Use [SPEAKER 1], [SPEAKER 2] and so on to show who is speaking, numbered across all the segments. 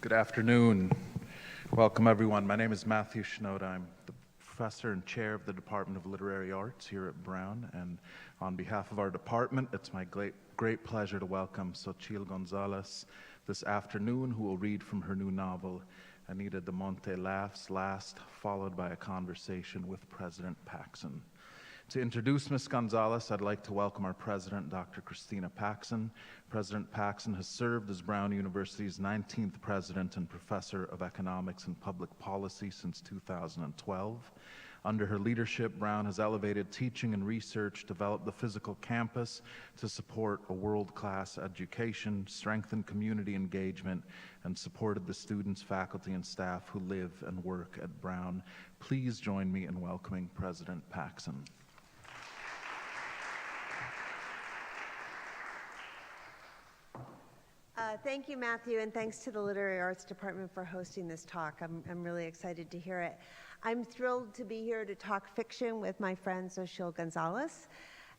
[SPEAKER 1] Good afternoon. Welcome, everyone. My name is Matthew Schnoda. I'm the professor and chair of the Department of Literary Arts here at Brown, and on behalf of our department, it's my great pleasure to welcome Xochitl Gonzalez this afternoon, who will read from her new novel, Anita de Monte Laughs Last, followed by a conversation with President Paxson. To introduce Ms. Gonzalez, I'd like to welcome our president, Dr. Christina Paxson. President Paxson has served as Brown University's 19th president and professor of economics and public policy since 2012. Under her leadership, Brown has elevated teaching and research, developed the physical campus to support a world-class education, strengthened community engagement, and supported the students, faculty, and staff who live and work at Brown. Please join me in welcoming President Paxson.
[SPEAKER 2] Thank you, Matthew, and thanks to the Literary Arts Department for hosting this talk. I'm really excited to hear it. I'm thrilled to be here to talk fiction with my friend Xochitl Gonzalez,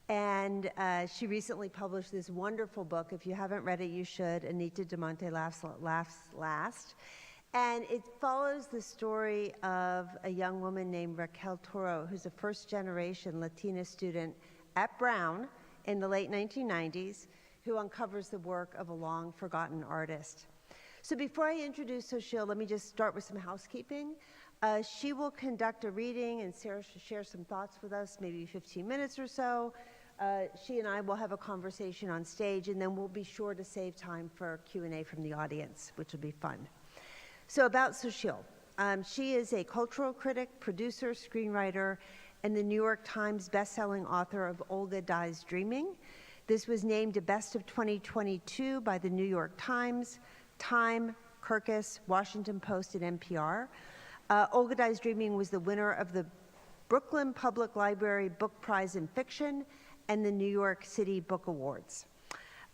[SPEAKER 2] and she recently published this wonderful book. If you haven't read it, you should, Anita de Monte Laughs Last. And it follows the story of a young woman named Raquel Toro, who's a first-generation Latina student at Brown in the late 1990s, who uncovers the work of a long-forgotten artist. So before I introduce Xochitl, let me just start with some housekeeping. She will conduct a reading and share some thoughts with us, maybe 15 minutes or so. She and I will have a conversation on stage, and then we'll be sure to save time for Q&A from the audience, which will be fun. So about Xochitl. She is a cultural critic, producer, screenwriter, and the New York Times bestselling author of Olga Dies Dreaming. This was named a Best of 2022 by the New York Times, Time, Kirkus, Washington Post, and NPR. Olga Dies Dreaming was the winner of the Brooklyn Public Library Book Prize in Fiction and the New York City Book Awards.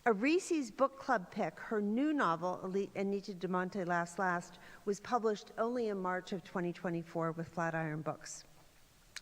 [SPEAKER 2] A Reese's Book Club pick, her new novel, Anita de Monte Laughs Last, was published only in March of 2024 with Flatiron Books.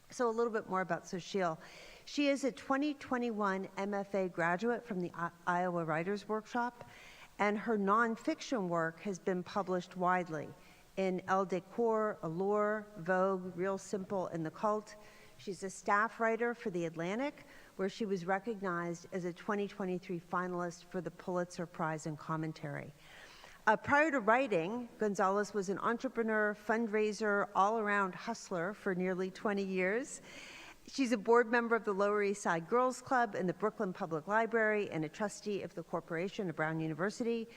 [SPEAKER 2] So a little bit more about Xochitl. She is a 2021 MFA graduate from the Iowa Writers Workshop, and her nonfiction work has been published widely in Elle Decor, Allure, Vogue, Real Simple, and The Cult. She's a staff writer for The Atlantic, where she was recognized as a 2023 finalist for the Pulitzer Prize in Commentary. Prior to writing, Gonzalez was an entrepreneur, fundraiser, all-around hustler for nearly 20 years. She's a board member of the Lower East Side Girls Club and the Brooklyn Public Library, and a trustee of the Corporation of Brown University,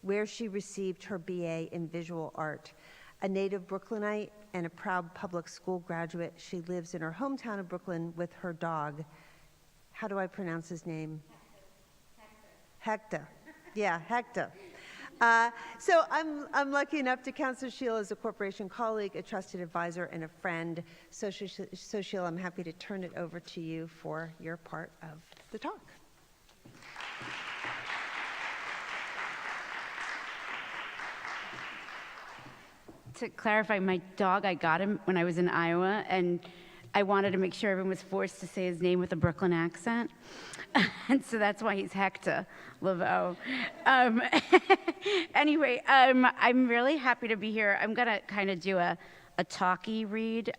[SPEAKER 2] where she received her BA in visual art. A native Brooklynite and a proud public school graduate, she lives in her hometown of Brooklyn with her dog. How do I pronounce his name? Hector. Yeah, Hector. So I'm lucky enough to count Xochitl as a corporation colleague, a trusted advisor, and a friend. So Xochitl, I'm happy to turn it over to you for your part of the talk.
[SPEAKER 3] To clarify, my dog, I got him when I was in Iowa, and I wanted to make sure everyone was forced to say his name with a Brooklyn accent. And so that's why he's Hector Laveau. Anyway, I'm really happy to be here. I'm going to kind of do a talky read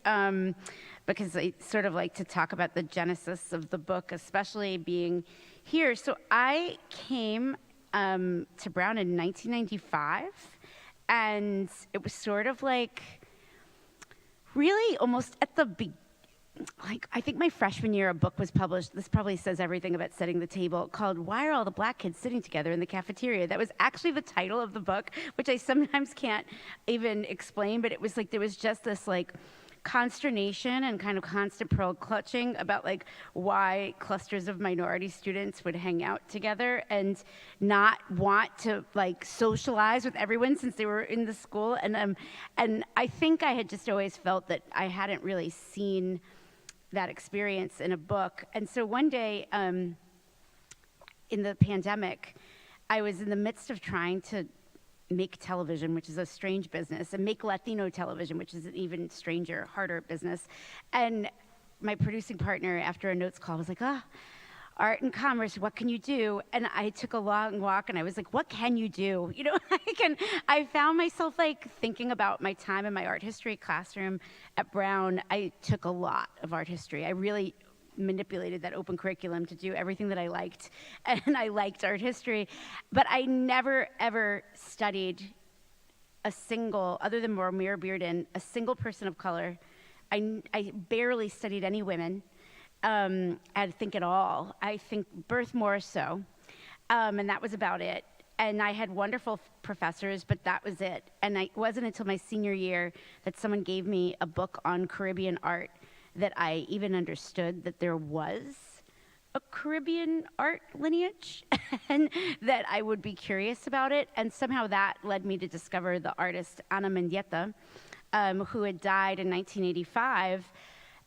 [SPEAKER 3] because I sort of like to talk about the genesis of the book, especially being here. So I came to Brown in 1995, and it was sort of like really almost at the beginning. I think my freshman year, a book was published. This probably says everything about setting the table, called "Why Are All the Black Kids Sitting Together in the Cafeteria?" That was actually the title of the book, which I sometimes can't even explain, but it was like there was just this like consternation and kind of constant pearl clutching about like why clusters of minority students would hang out together and not want to like socialize with everyone since they were in the school. And I think I had just always felt that I hadn't really seen that experience in a book. And so one day in the pandemic, I was in the midst of trying to make television, which is a strange business, and make Latino television, which is an even stranger, harder business. And my producing partner, after a notes call, was like, art and commerce, what can you do? And I took a long walk and I was like, what can you do? You know, I found myself like thinking about my time in my art history classroom at Brown. I took a lot of art history. I really manipulated that open curriculum to do everything that I liked, and I liked art history, but I never ever studied a single, other than Romare Bearden, a single person of color. I barely studied any women, I think at all. I think Birth more so, and that was about it. And I had wonderful professors, but that was it. And it wasn't until my senior year that someone gave me a book on Caribbean art that I even understood that there was a Caribbean art lineage and that I would be curious about it. And somehow that led me to discover the artist Ana Mendieta, who had died in 1985,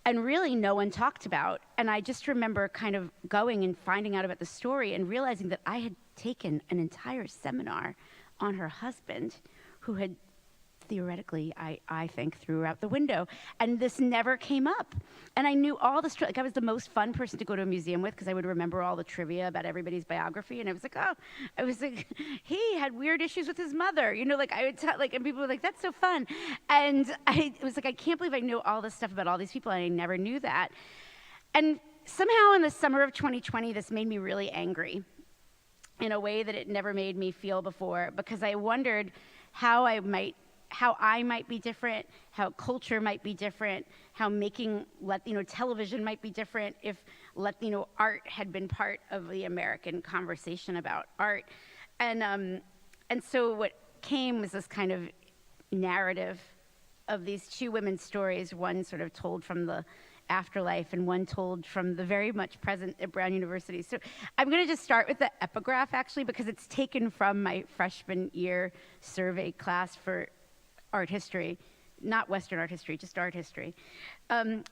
[SPEAKER 3] and really no one talked about. And I just remember kind of going and finding out about the story and realizing that I had taken an entire seminar on her husband, who had theoretically, I think, threw out the window. And this never came up. And I knew all the, like I was the most fun person to go to a museum with because I would remember all the trivia about everybody's biography. And I was like, oh, I was like, he had weird issues with his mother. You know, like I would tell, like, and people were like, that's so fun. And it was like, I can't believe I know all this stuff about all these people and I never knew that. And somehow in the summer of 2020, this made me really angry in a way that it never made me feel before, because I wondered how I might be different, how culture might be different, how making Latino television might be different if Latino art had been part of the American conversation about art. And so what came was this kind of narrative of these two women's stories, one sort of told from the afterlife and one told from the very much present at Brown University. So I'm going to just start with the epigraph, actually, because it's taken from my freshman year survey class for art history, not Western art history, just art history.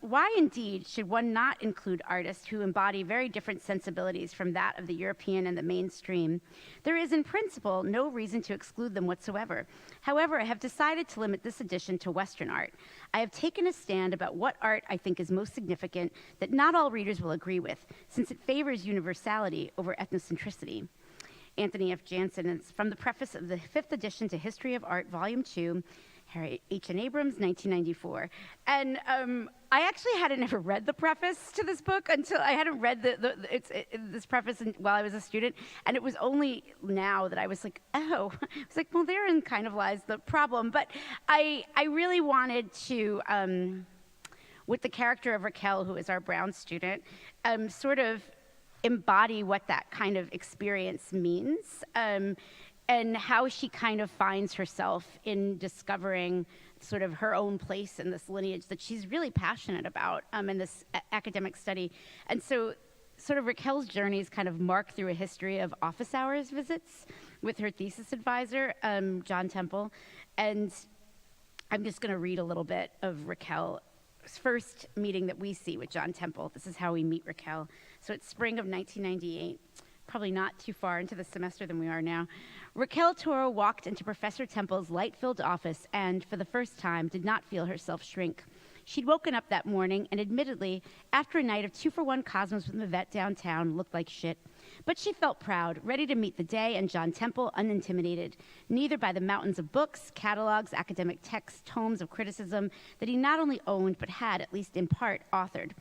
[SPEAKER 3] Why indeed should one not include artists who embody very different sensibilities from that of the European and the mainstream? There is in principle no reason to exclude them whatsoever. However, I have decided to limit this edition to Western art. I have taken a stand about what art I think is most significant that not all readers will agree with, since it favors universality over ethnocentricity. Anthony F. Jansen, and it's from the preface of the 5th edition to History of Art, Volume 2, Harry H. N. Abrams, 1994. And I actually hadn't ever read the preface to this book until I hadn't read this preface while I was a student. And it was only now that I was like, oh, I was like, well, therein kind of lies the problem. But I really wanted to, with the character of Raquel, who is our Brown student, sort of embody what that kind of experience means. And how she kind of finds herself in discovering sort of her own place in this lineage that she's really passionate about in this academic study. And so sort of Raquel's journey is kind of marked through a history of office hours visits with her thesis advisor, John Temple. And I'm just going to read a little bit of Raquel's first meeting that we see with John Temple. This is how we meet Raquel. So it's spring of 1998. Probably not too far into the semester than we are now. Raquel Toro walked into Professor Temple's light-filled office and, for the first time, did not feel herself shrink. She'd woken up that morning and, admittedly, after a night of 2-for-1 Cosmos with Mavette downtown, looked like shit. But she felt proud, ready to meet the day and John Temple unintimidated, neither by the mountains of books, catalogs, academic texts, tomes of criticism that he not only owned but had, at least in part, authored,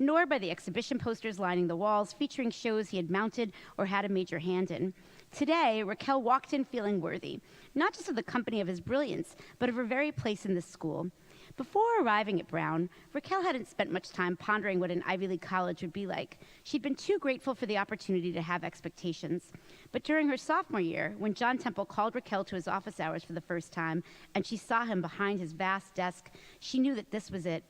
[SPEAKER 3] nor by the exhibition posters lining the walls featuring shows he had mounted or had a major hand in. Today, Raquel walked in feeling worthy, not just of the company of his brilliance, but of her very place in this school. Before arriving at Brown, Raquel hadn't spent much time pondering what an Ivy League college would be like. She'd been too grateful for the opportunity to have expectations. But during her sophomore year, when John Temple called Raquel to his office hours for the first time, and she saw him behind his vast desk, she knew that this was it.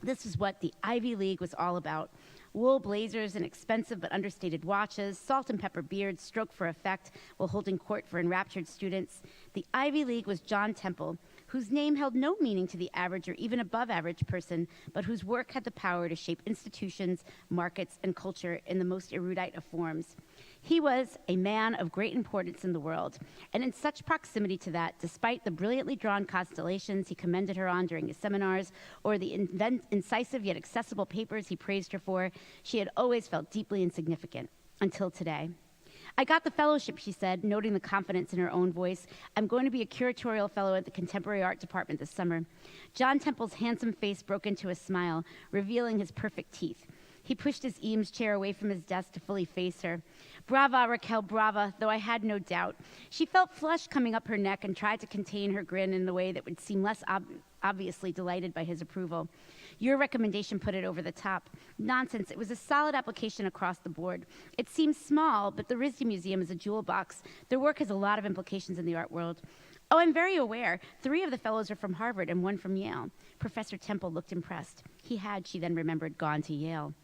[SPEAKER 3] This is what the Ivy League was all about. Wool blazers and expensive but understated watches, salt and pepper beards stroked for effect while holding court for enraptured students. The Ivy League was John Temple, whose name held no meaning to the average or even above average person, but whose work had the power to shape institutions, markets, and culture in the most erudite of forms. He was a man of great importance in the world, and in such proximity to that, despite the brilliantly drawn constellations he commended her on during his seminars, or the incisive yet accessible papers he praised her for, she had always felt deeply insignificant, until today. I got the fellowship, she said, noting the confidence in her own voice. I'm going to be a curatorial fellow at the Contemporary Art Department this summer. John Temple's handsome face broke into a smile, revealing his perfect teeth. He pushed his Eames chair away from his desk to fully face her. Brava, Raquel, brava, though I had no doubt. She felt flush coming up her neck and tried to contain her grin in the way that would seem less obviously delighted by his approval. Your recommendation put it over the top. Nonsense. It was a solid application across the board. It seems small, but the RISD Museum is a jewel box. Their work has a lot of implications in the art world. Oh, I'm very aware. 3 of the fellows are from Harvard and 1 from Yale. Professor Temple looked impressed. He had, she then remembered, gone to Yale.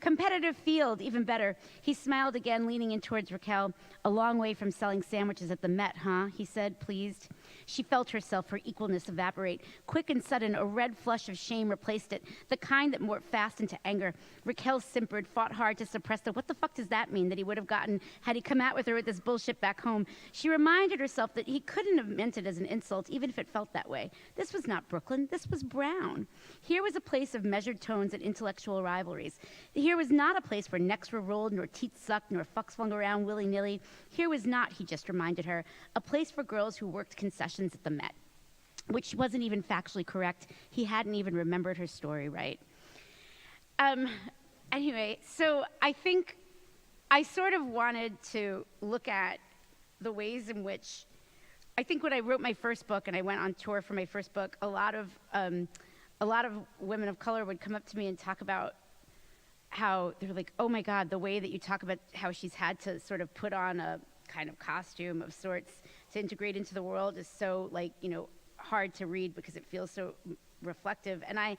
[SPEAKER 3] Competitive field, even better. He smiled again, leaning in towards Raquel. A long way from selling sandwiches at the Met, huh? He said, pleased. She felt herself, her equalness evaporate. Quick and sudden, a red flush of shame replaced it, the kind that morphed fast into anger. Raquel simpered, fought hard to suppress the what the fuck does that mean that he would have gotten had he come out with her with this bullshit back home. She reminded herself that he couldn't have meant it as an insult, even if it felt that way. This was not Brooklyn. This was Brown. Here was a place of measured tones and intellectual rivalries. Here was not a place where necks were rolled, nor teeth sucked, nor fucks flung around willy-nilly. Here was not, he just reminded her, a place for girls who worked concessions at the Met, which wasn't even factually correct. He hadn't even remembered her story right. Anyway, so I think I sort of wanted to look at the ways in which, I think when I wrote my first book and I went on tour for my first book, a lot of women of color would come up to me and talk about how they're like, oh my God, the way that you talk about how she's had to sort of put on a kind of costume of sorts to integrate into the world is so, like, you know, hard to read because it feels so reflective. And I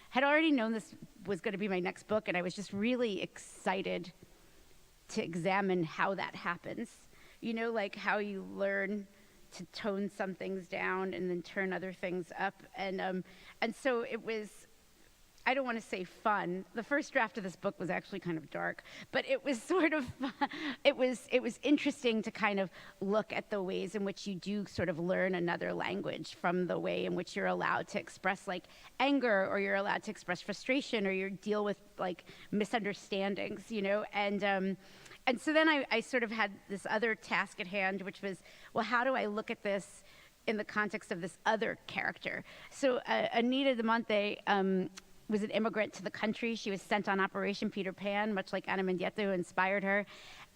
[SPEAKER 3] had already known this was going to be my next book, and I was just really excited to examine how that happens. You know, like how you learn to tone some things down and then turn other things up. And so it was, I don't want to say fun. The first draft of this book was actually kind of dark, but it was sort of, it was interesting to kind of look at the ways in which you do sort of learn another language from the way in which you're allowed to express like anger, or you're allowed to express frustration, or you deal with like misunderstandings, you know? And so then I sort of had this other task at hand, which was, well, how do I look at this in the context of this other character? So Anita de Monte was an immigrant to the country. She was sent on Operation Peter Pan, much like Ana Mendieta, who inspired her.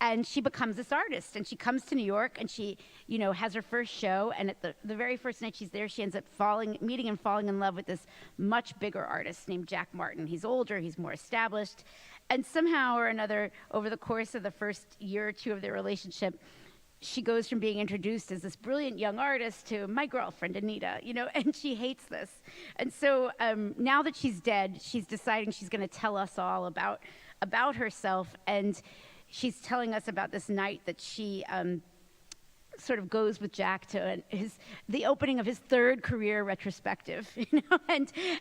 [SPEAKER 3] And she becomes this artist, and she comes to New York, and she, you know, has her first show. And at the very first night she's there, she ends up meeting and falling in love with this much bigger artist named Jack Martin. He's older, he's more established. And somehow or another, over the course of the first year or two of their relationship, she goes from being introduced as this brilliant young artist to my girlfriend, Anita, you know, and she hates this. And so now that she's dead, she's deciding she's going to tell us all about herself. And she's telling us about this night that she sort of goes with Jack to the opening of his 3rd career retrospective, you know,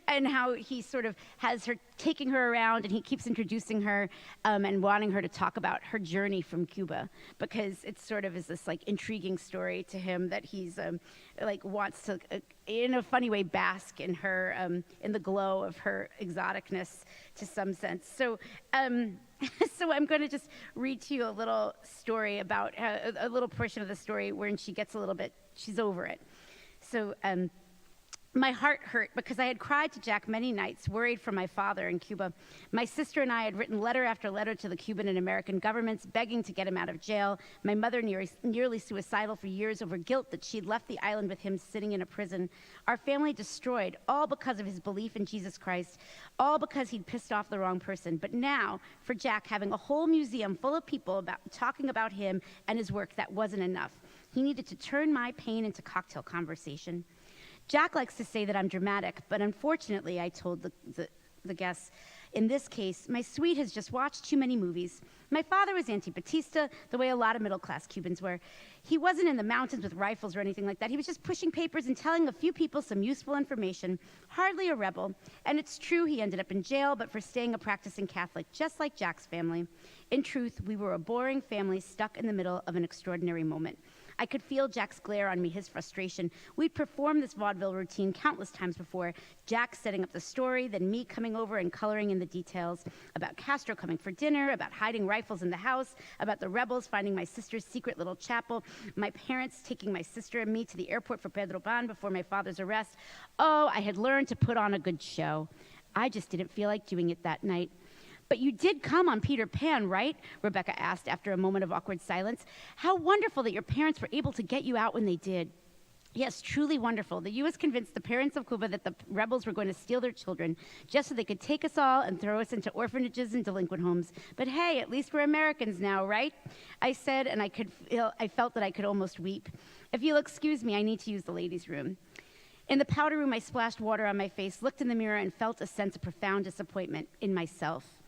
[SPEAKER 3] and how he sort of has her taking her around, and he keeps introducing her and wanting her to talk about her journey from Cuba, because it sort of is this like intriguing story to him that he's like wants to in a funny way bask in her in the glow of her exoticness to some sense. So so I'm going to just read to you a little story about a little portion of the story wherein she gets a little bit, she's over it. So my heart hurt because I had cried to Jack many nights, worried for my father in Cuba. My sister and I had written letter after letter to the Cuban and American governments, begging to get him out of jail. My mother nearly suicidal for years over guilt that she'd left the island with him sitting in a prison. Our family destroyed, all because of his belief in Jesus Christ, all because he'd pissed off the wrong person. But now, for Jack, having a whole museum full of people talking about him and his work, that wasn't enough. He needed to turn my pain into cocktail conversation. Jack likes to say that I'm dramatic, but unfortunately, I told the guests, In this case, my sweet has just watched too many movies. My father was anti-Batista, the way a lot of middle-class Cubans were. He wasn't in the mountains with rifles or anything like that. He was just pushing papers and telling a few people some useful information. Hardly a rebel. And it's true he ended up in jail, but for staying a practicing Catholic, just like Jack's family. In truth, we were a boring family stuck in the middle of an extraordinary moment. I could feel Jack's glare on me, his frustration. We'd performed this vaudeville routine countless times before. Jack setting up the story, then me coming over and coloring in the details. About Castro coming for dinner, about hiding rifles in the house, about the rebels finding my sister's secret little chapel, my parents taking my sister and me to the airport for Pedro Pan before my father's arrest. Oh, I had learned to put on a good show. I just didn't feel like doing it that night. But you did come on Peter Pan, right? Rebecca asked after a moment of awkward silence. How wonderful that your parents were able to get you out when they did. Yes, truly wonderful. The U.S. convinced the parents of Cuba that the rebels were going to steal their children just so they could take us all and throw us into orphanages and delinquent homes. But hey, at least we're Americans now, right? I said, and I felt that I could almost weep. If you'll excuse me, I need to use the ladies' room. In the powder room, I splashed water on my face, looked in the mirror, and felt a sense of profound disappointment in myself.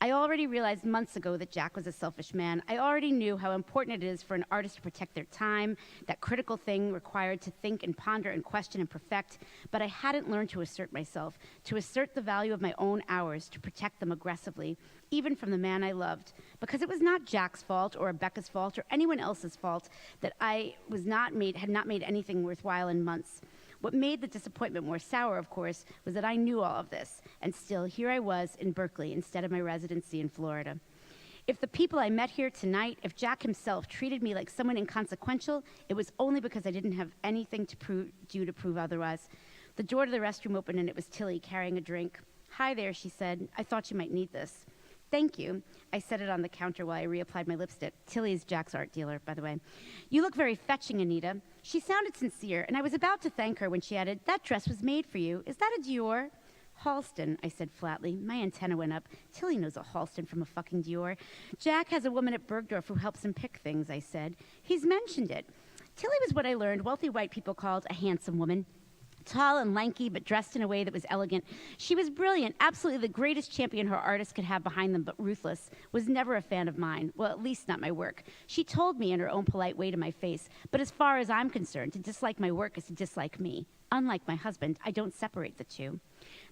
[SPEAKER 3] I already realized months ago that Jack was a selfish man. I already knew how important it is for an artist to protect their time, that critical thing required to think and ponder and question and perfect, but I hadn't learned to assert myself, to assert the value of my own hours, to protect them aggressively, even from the man I loved, because it was not Jack's fault or Rebecca's fault or anyone else's fault that I had not made anything worthwhile in months. What made the disappointment more sour, of course, was that I knew all of this, and still here I was in Berkeley instead of my residency in Florida. If the people I met here tonight, if Jack himself treated me like someone inconsequential, it was only because I didn't have anything to prove otherwise. The door to the restroom opened and it was Tilly carrying a drink. Hi there, she said. I thought you might need this. Thank you. I set it on the counter while I reapplied my lipstick. Tilly's Jack's art dealer, by the way. You look very fetching, Anita. She sounded sincere, and I was about to thank her when she added, that dress was made for you. Is that a Dior? Halston, I said flatly. My antenna went up. Tilly knows a Halston from a fucking Dior. Jack has a woman at Bergdorf who helps him pick things, I said. He's mentioned it. Tilly was what I learned wealthy white people called a handsome woman. Tall and lanky, but dressed in a way that was elegant. She was brilliant, absolutely the greatest champion her artist could have behind them, but ruthless. Was never a fan of mine. Well, at least not my work. She told me in her own polite way to my face, but as far as I'm concerned, to dislike my work is to dislike me. Unlike my husband, I don't separate the two.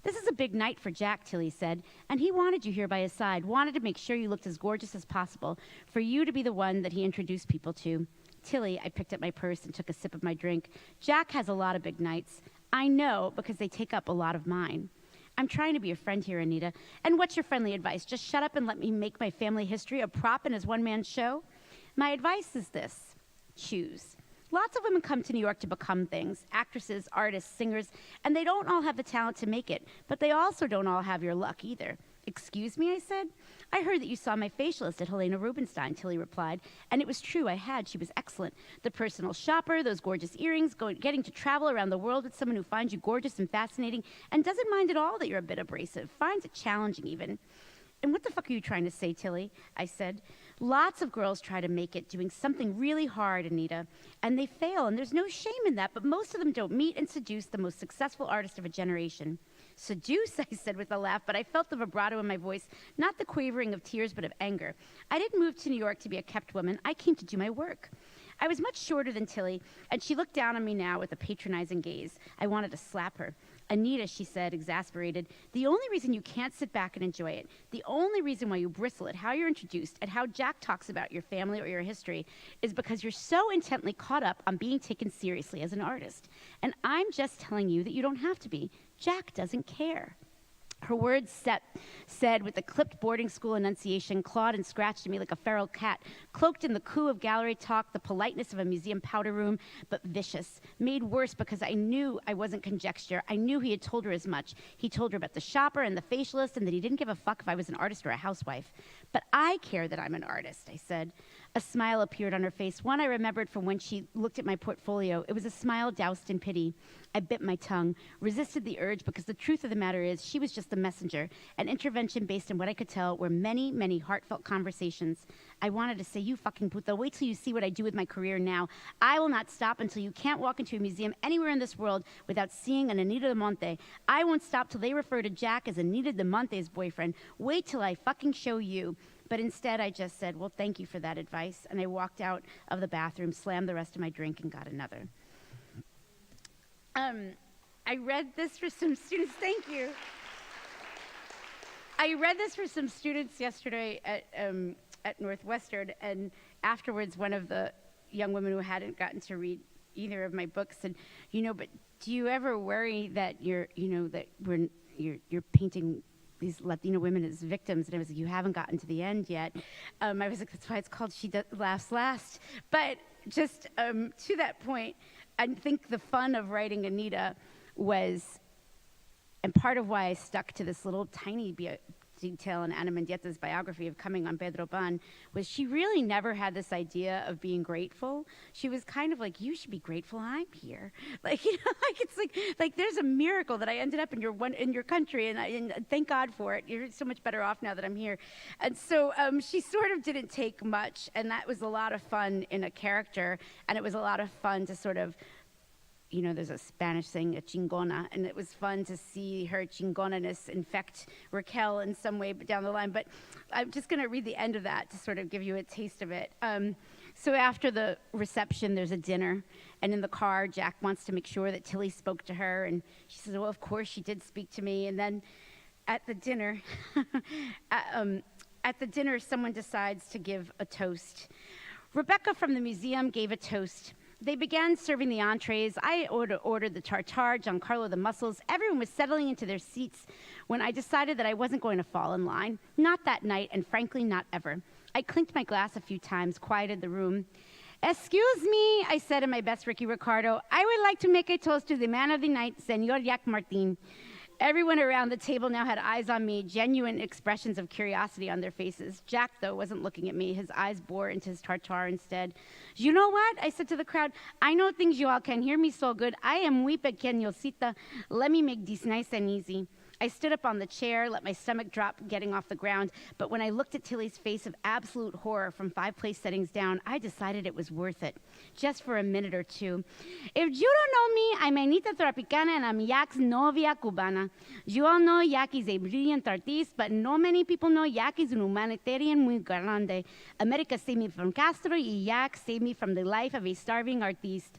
[SPEAKER 3] This is a big night for Jack, Tilly said, and he wanted you here by his side, wanted to make sure you looked as gorgeous as possible, for you to be the one that he introduced people to. Tilly, I picked up my purse and took a sip of my drink. Jack has a lot of big nights. I know, because they take up a lot of mine. I'm trying to be a friend here, Anita. And what's your friendly advice? Just shut up and let me make my family history a prop in his one-man show? My advice is this. Choose. Lots of women come to New York to become things, actresses, artists, singers, and they don't all have the talent to make it, but they also don't all have your luck either. Excuse me, I said. I heard that you saw my facialist at Helena Rubinstein, Tilly replied, and it was true, I had. She was excellent. The personal shopper, those gorgeous earrings, getting to travel around the world with someone who finds you gorgeous and fascinating and doesn't mind at all that you're a bit abrasive, finds it challenging even. And what the fuck are you trying to say, Tilly? I said. Lots of girls try to make it doing something really hard, Anita, and they fail, and there's no shame in that, but most of them don't meet and seduce the most successful artist of a generation. Seduce, I said with a laugh, but I felt the vibrato in my voice, not the quavering of tears, but of anger. I didn't move to New York to be a kept woman. I came to do my work. I was much shorter than Tilly, and she looked down on me now with a patronizing gaze. I wanted to slap her. Anita, she said, exasperated, the only reason you can't sit back and enjoy it, the only reason why you bristle at how you're introduced, at how Jack talks about your family or your history, is because you're so intently caught up on being taken seriously as an artist. And I'm just telling you that you don't have to be. Jack doesn't care. Her words said with the clipped boarding school enunciation, clawed and scratched at me like a feral cat, cloaked in the coo of gallery talk, the politeness of a museum powder room, but vicious, made worse because I knew I wasn't conjecture. I knew he had told her as much. He told her about the shopper and the facialist and that he didn't give a fuck if I was an artist or a housewife. But I care that I'm an artist, I said. A smile appeared on her face, one I remembered from when she looked at my portfolio. It was a smile doused in pity. I bit my tongue, resisted the urge, because the truth of the matter is she was just a messenger, an intervention based on what I could tell were many, many heartfelt conversations. I wanted to say, you fucking puta, wait till you see what I do with my career now. I will not stop until you can't walk into a museum anywhere in this world without seeing an Anita de Monte. I won't stop till they refer to Jack as Anita de Monte's boyfriend. Wait till I fucking show you. But instead, I just said, well, thank you for that advice. And I walked out of the bathroom, slammed the rest of my drink, and got another. I read this for some students. Thank you. I read this for some students yesterday at Northwestern, and afterwards, one of the young women who hadn't gotten to read either of my books said, but do you ever worry that you're painting these Latino women as victims? And I was like, you haven't gotten to the end yet. I was like, that's why it's called She Laughs Last. But just to that point, I think the fun of writing Anita was, and part of why I stuck to this little tiny detail in Ana Mendieta's biography of coming on Pedro Pan, was she really never had this idea of being grateful. She was kind of like, you should be grateful I'm here. It's like there's a miracle that I ended up in your country, and thank God for it. You're so much better off now that I'm here. And so she sort of didn't take much, and that was a lot of fun in a character, and it was a lot of fun to sort of, there's a Spanish saying, a chingona, and it was fun to see her chingonaness infect Raquel in some way down the line. But I'm just going to read the end of that to sort of give you a taste of it. So after the reception, there's a dinner, and in the car, Jack wants to make sure that Tilly spoke to her, and she says, well, of course she did speak to me. And then at the dinner, someone decides to give a toast. Rebecca from the museum gave a toast. They began serving the entrees. I ordered the tartare, Giancarlo the mussels. Everyone was settling into their seats when I decided that I wasn't going to fall in line. Not that night, and frankly, not ever. I clinked my glass a few times, quieted the room. Excuse me, I said in my best Ricky Ricardo. I would like to make a toast to the man of the night, Senor Jack Martin. Everyone around the table now had eyes on me, genuine expressions of curiosity on their faces. Jack, though, wasn't looking at me. His eyes bore into his tartare instead. You know what? I said to the crowd, I know things you all can hear me so good. I am muy pequeñosita. Let me make this nice and easy. I stood up on the chair, let my stomach drop getting off the ground, but when I looked at Tilly's face of absolute horror from 5 place settings down, I decided it was worth it, just for a minute or two. If you don't know me, I'm Anita Tropicana, and I'm Jack's novia cubana. You all know Jack is a brilliant artist, but no many people know Jack is an humanitarian muy grande. America saved me from Castro, y Jack saved me from the life of a starving artist.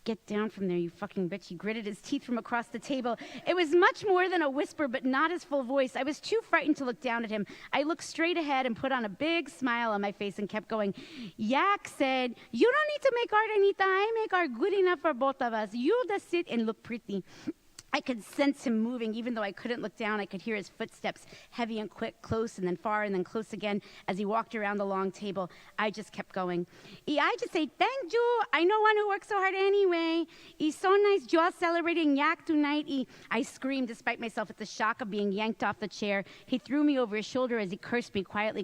[SPEAKER 3] Get down from there, you fucking bitch. He gritted his teeth from across the table. It was much more than a whisper, but not his full voice. I was too frightened to look down at him. I looked straight ahead and put on a big smile on my face and kept going. Yak said, you don't need to make art, Anita. I make art good enough for both of us. You just sit and look pretty. I could sense him moving. Even though I couldn't look down, I could hear his footsteps, heavy and quick, close and then far and then close again. As he walked around the long table, I just kept going. I just say, thank you. I know one who works so hard anyway. It's so nice you're celebrating Yak tonight. I screamed despite myself at the shock of being yanked off the chair. He threw me over his shoulder as he cursed me, quietly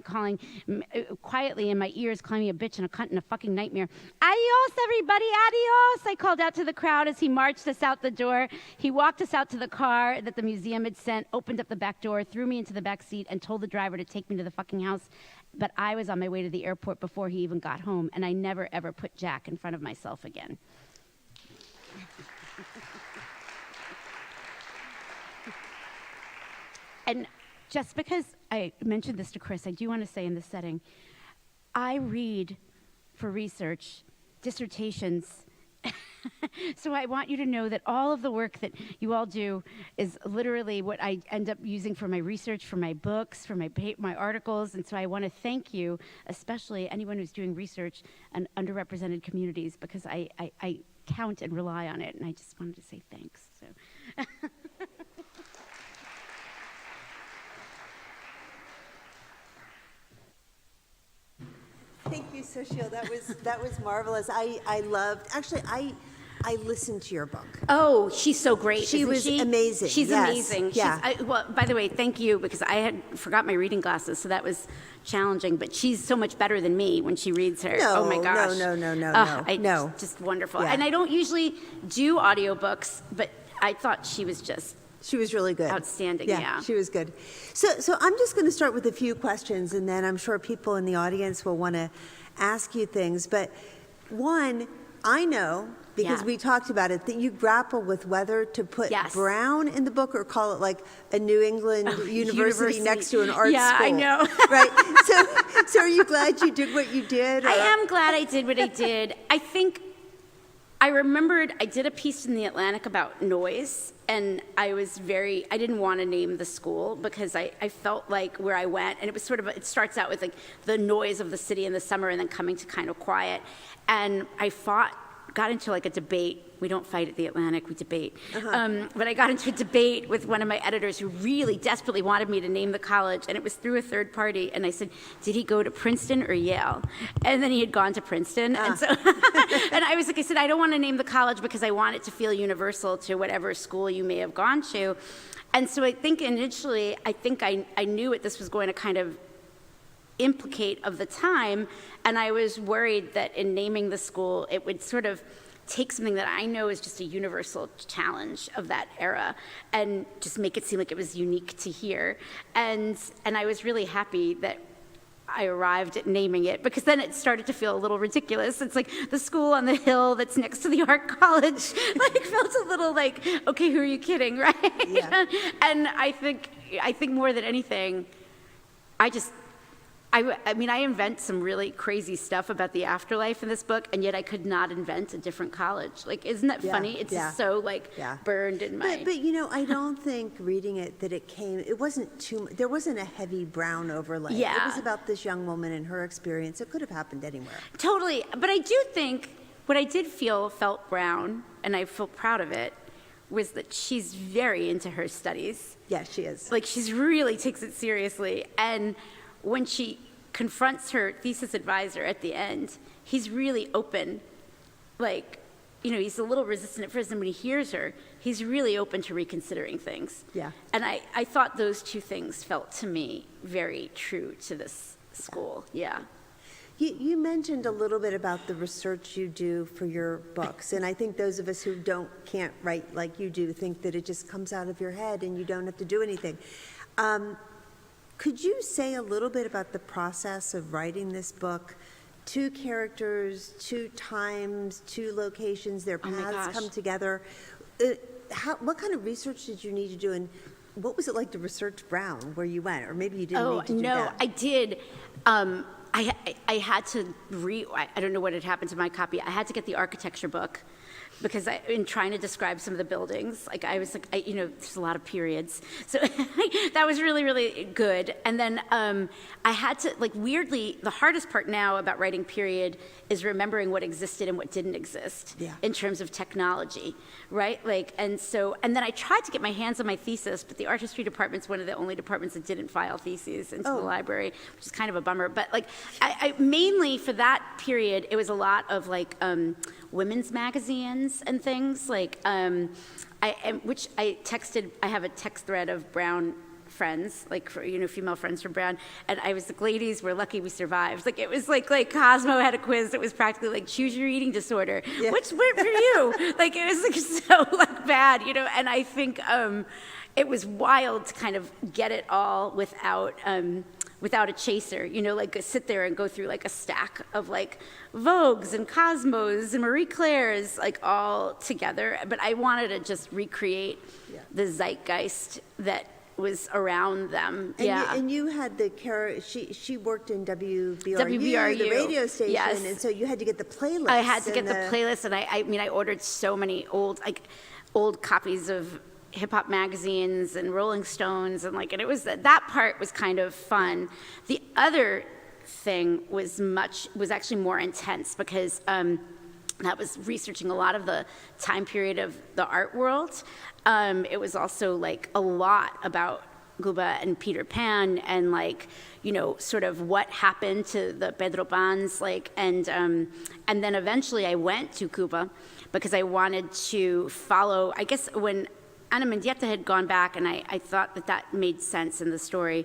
[SPEAKER 3] in my ears, calling me a bitch and a cunt and a fucking nightmare. Adios, everybody, adios, I called out to the crowd as he marched us out the door. He walked us out to the car that the museum had sent, opened up the back door, threw me into the back seat, and told the driver to take me to the fucking house. But I was on my way to the airport before he even got home, and I never, ever put Jack in front of myself again. And just because I mentioned this to Chris, I do want to say in this setting, I read for research dissertations. So I want you to know that all of the work that you all do is literally what I end up using for my research, for my books, for my articles. And so I want to thank you, especially anyone who's doing research on underrepresented communities, because I count and rely on it. And I just wanted to say thanks. So.
[SPEAKER 2] Thank you, Xochitl. That was marvelous. I loved. Actually, I listened to your book.
[SPEAKER 3] Oh, she's so great.
[SPEAKER 2] She
[SPEAKER 3] isn't
[SPEAKER 2] was
[SPEAKER 3] she?
[SPEAKER 2] amazing,
[SPEAKER 3] She's
[SPEAKER 2] yes,
[SPEAKER 3] amazing.
[SPEAKER 2] yeah.
[SPEAKER 3] Well, by the way, thank you, because I had forgot my reading glasses, so that was challenging. But she's so much better than me when she reads her.
[SPEAKER 2] No,
[SPEAKER 3] oh my gosh.
[SPEAKER 2] no.
[SPEAKER 3] Just wonderful.
[SPEAKER 2] Yeah.
[SPEAKER 3] And I don't usually do audiobooks, but I thought she was just
[SPEAKER 2] She was really good.
[SPEAKER 3] outstanding. Yeah.
[SPEAKER 2] She was good. So I'm just going to start with a few questions, and then I'm sure people in the audience will want to ask you things. But one, I know, because
[SPEAKER 3] Yeah.
[SPEAKER 2] we talked about it, that you grapple with whether to put
[SPEAKER 3] Yes.
[SPEAKER 2] Brown in the book or call it like a New England university next to an art
[SPEAKER 3] Yeah,
[SPEAKER 2] school.
[SPEAKER 3] I know.
[SPEAKER 2] Right? So are you glad you did what you did?
[SPEAKER 3] I
[SPEAKER 2] or-
[SPEAKER 3] am glad I did what I did. I think I remembered I did a piece in the Atlantic about noise, and I didn't want to name the school because I felt like where I went, and it was sort of, it starts out with like the noise of the city in the summer and then coming to kind of quiet. And I got into like a debate. We don't fight at the Atlantic, we debate. But I got into a debate with one of my editors who really desperately wanted me to name the college, and it was through a third party. And I said, did he go to Princeton or Yale? And then he had gone to Princeton. And so, and I was like, I said, I don't want to name the college because I want it to feel universal to whatever school you may have gone to. And so I think initially, I knew what this was going to kind of implicate of the time, and I was worried that in naming the school, it would sort of take something that I know is just a universal challenge of that era and just make it seem like it was unique to here. And I was really happy that I arrived at naming it, because then it started to feel a little ridiculous. It's like the school on the hill that's next to the art college, like felt a little like, okay, who are you kidding, right?
[SPEAKER 2] Yeah.
[SPEAKER 3] And I think more than anything, I mean, I invent some really crazy stuff about the afterlife in this book, and yet I could not invent a different college. Like, isn't that funny? It's just so, like, burned in my...
[SPEAKER 2] But you know, I don't think reading it that it wasn't there wasn't a heavy Brown overlay.
[SPEAKER 3] Yeah.
[SPEAKER 2] It was about this young woman and her experience. It could have happened anywhere.
[SPEAKER 3] Totally. But I do think what I did felt Brown, and I feel proud of it, was that she's very into her studies.
[SPEAKER 2] Yeah, she is.
[SPEAKER 3] Like, she's really takes it seriously. And when she confronts her thesis advisor at the end, he's really open. Like, you know, he's a little resistant at first, and when he hears her, he's really open to reconsidering things.
[SPEAKER 2] Yeah.
[SPEAKER 3] And I thought those two things felt to me very true to this school. Yeah.
[SPEAKER 2] You mentioned a little bit about the research you do for your books, and I think those of us who can't write like you do think that it just comes out of your head and you don't have to do anything. Could you say a little bit about the process of writing this book? 2 characters, 2 times, 2 locations, their paths come together. What kind of research did you need to do, and what was it like to research Brown where you went? Or maybe you didn't need to do that.
[SPEAKER 3] No, I did. I had to I don't know what had happened to my copy. I had to get the architecture book, because in trying to describe some of the buildings, like I was like, there's a lot of periods. So that was really, really good. And then I had to, like, weirdly, the hardest part now about writing period is remembering what existed and what didn't exist in terms of technology, right? Like, and then I tried to get my hands on my thesis, but the art history department's one of the only departments that didn't file theses into the library, which is kind of a bummer. But like, I mainly for that period, it was a lot of like women's magazines and things, like which I have a text thread of Brown friends, like, female friends from Brown, and I was like, ladies, we're lucky we survived. Like, it was like Cosmo had a quiz that was practically like, choose your eating disorder. Which went for you? Like, it was like so like bad, and I think it was wild to kind of get it all without a chaser, like sit there and go through like a stack of like Vogues and Cosmos and Marie Claire's, like all together. But I wanted to just recreate the zeitgeist that was around them.
[SPEAKER 2] And you had she worked in WBRU, the radio station,
[SPEAKER 3] yes.
[SPEAKER 2] And so you had to get the playlist.
[SPEAKER 3] I had to get the playlist, and I ordered so many old copies of hip-hop magazines and Rolling Stones, and it was, that part was kind of fun. The other thing was actually more intense, because that was researching a lot of the time period of the art world. It was also like a lot about Cuba and Peter Pan, and sort of what happened to the Pedro Pans, and then eventually I went to Cuba, because I wanted to follow, I guess when Ana Mendieta had gone back, and I thought that made sense in the story.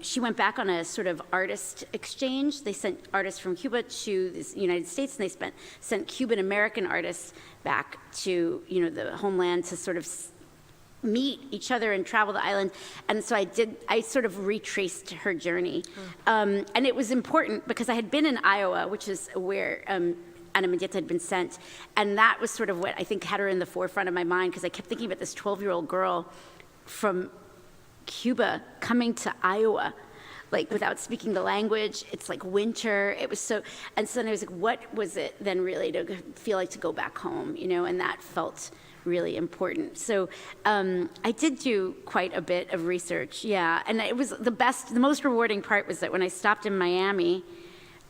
[SPEAKER 3] She went back on a sort of artist exchange. They sent artists from Cuba to the United States, and they sent Cuban-American artists back to, the homeland to sort of meet each other and travel the island. And so I sort of retraced her journey. And it was important because I had been in Iowa, which is where Ana Mendieta had been sent, and that was sort of what I think had her in the forefront of my mind, because I kept thinking about this 12-year-old girl from Cuba coming to Iowa, like without speaking the language. It's like winter. It was so, and so then I was like, what was it then really to feel like to go back home, and that felt really important. So I did do quite a bit of research, and it was the most rewarding part was that when I stopped in Miami,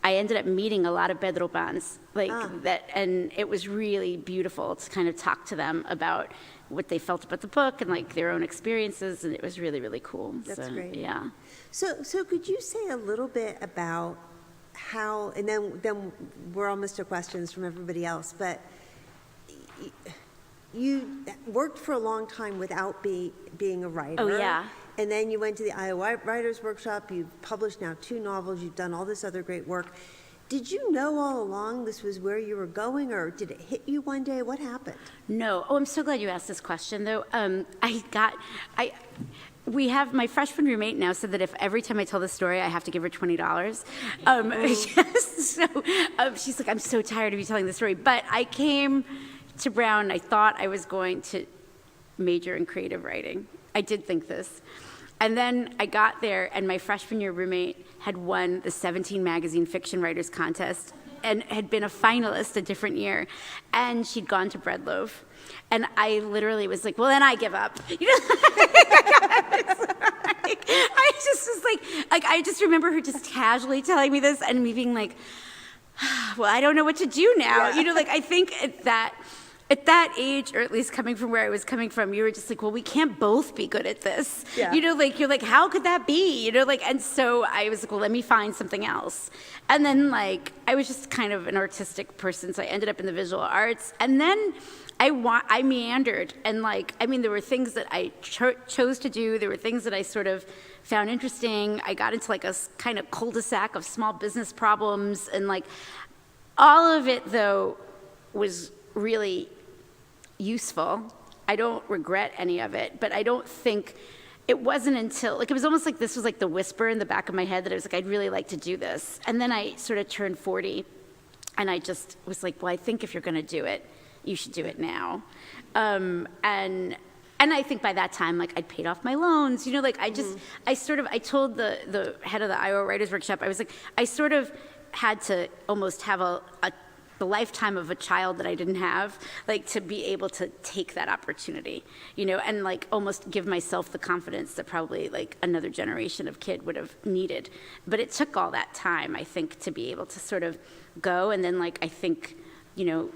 [SPEAKER 3] I ended up meeting a lot of Bedrobans, and it was really beautiful to kind of talk to them about what they felt about the book and like their own experiences, and it was really, really cool.
[SPEAKER 2] That's great.
[SPEAKER 3] Yeah.
[SPEAKER 2] So could you say a little bit about how, and then we're almost to questions from everybody else, but you worked for a long time without being a writer.
[SPEAKER 3] Oh, yeah.
[SPEAKER 2] And then you went to the Iowa Writers Workshop. You've published now 2 novels. You've done all this other great work. Did you know all along this was where you were going, or did it hit you one day? What happened?
[SPEAKER 3] No. Oh, I'm so glad you asked this question, though. We have my freshman roommate now said that if every time I tell this story, I have to give her $20. She's like, I'm so tired of you telling this story. But I came to Brown. I thought I was going to major in creative writing. I did think this. And then I got there, and my freshman year roommate had won the 17 Magazine Fiction Writers Contest and had been a finalist a different year. And she'd gone to Breadloaf. And I literally was like, well, then I give up. I just was like, I just remember her just casually telling me this and me being like, well, I don't know what to do now.
[SPEAKER 2] Yeah.
[SPEAKER 3] I think at that age, or at least coming from where I was coming from, you were just like, well, we can't both be good at this.
[SPEAKER 2] Yeah.
[SPEAKER 3] You're like, how could that be? And so I was like, well, let me find something else. And then I was just kind of an artistic person, so I ended up in the visual arts. And then I meandered, and there were things that I chose to do. There were things that I sort of found interesting. I got into a kind of cul-de-sac of small business problems, and all of it, though, was really useful. I don't regret any of it, but I don't think it wasn't until it was almost like this was the whisper in the back of my head that I was like, I'd really like to do this. And then I sort of turned 40, and I just was like, well, I think if you're going to do it, you should do it now. And I think by that time, I'd paid off my loans. I told the head of the Iowa Writers Workshop, I was like, I sort of had to almost have the lifetime of a child that I didn't have, to be able to take that opportunity, and almost give myself the confidence that probably another generation of kid would have needed. But it took all that time, I think, to be able to sort of go. And then I think,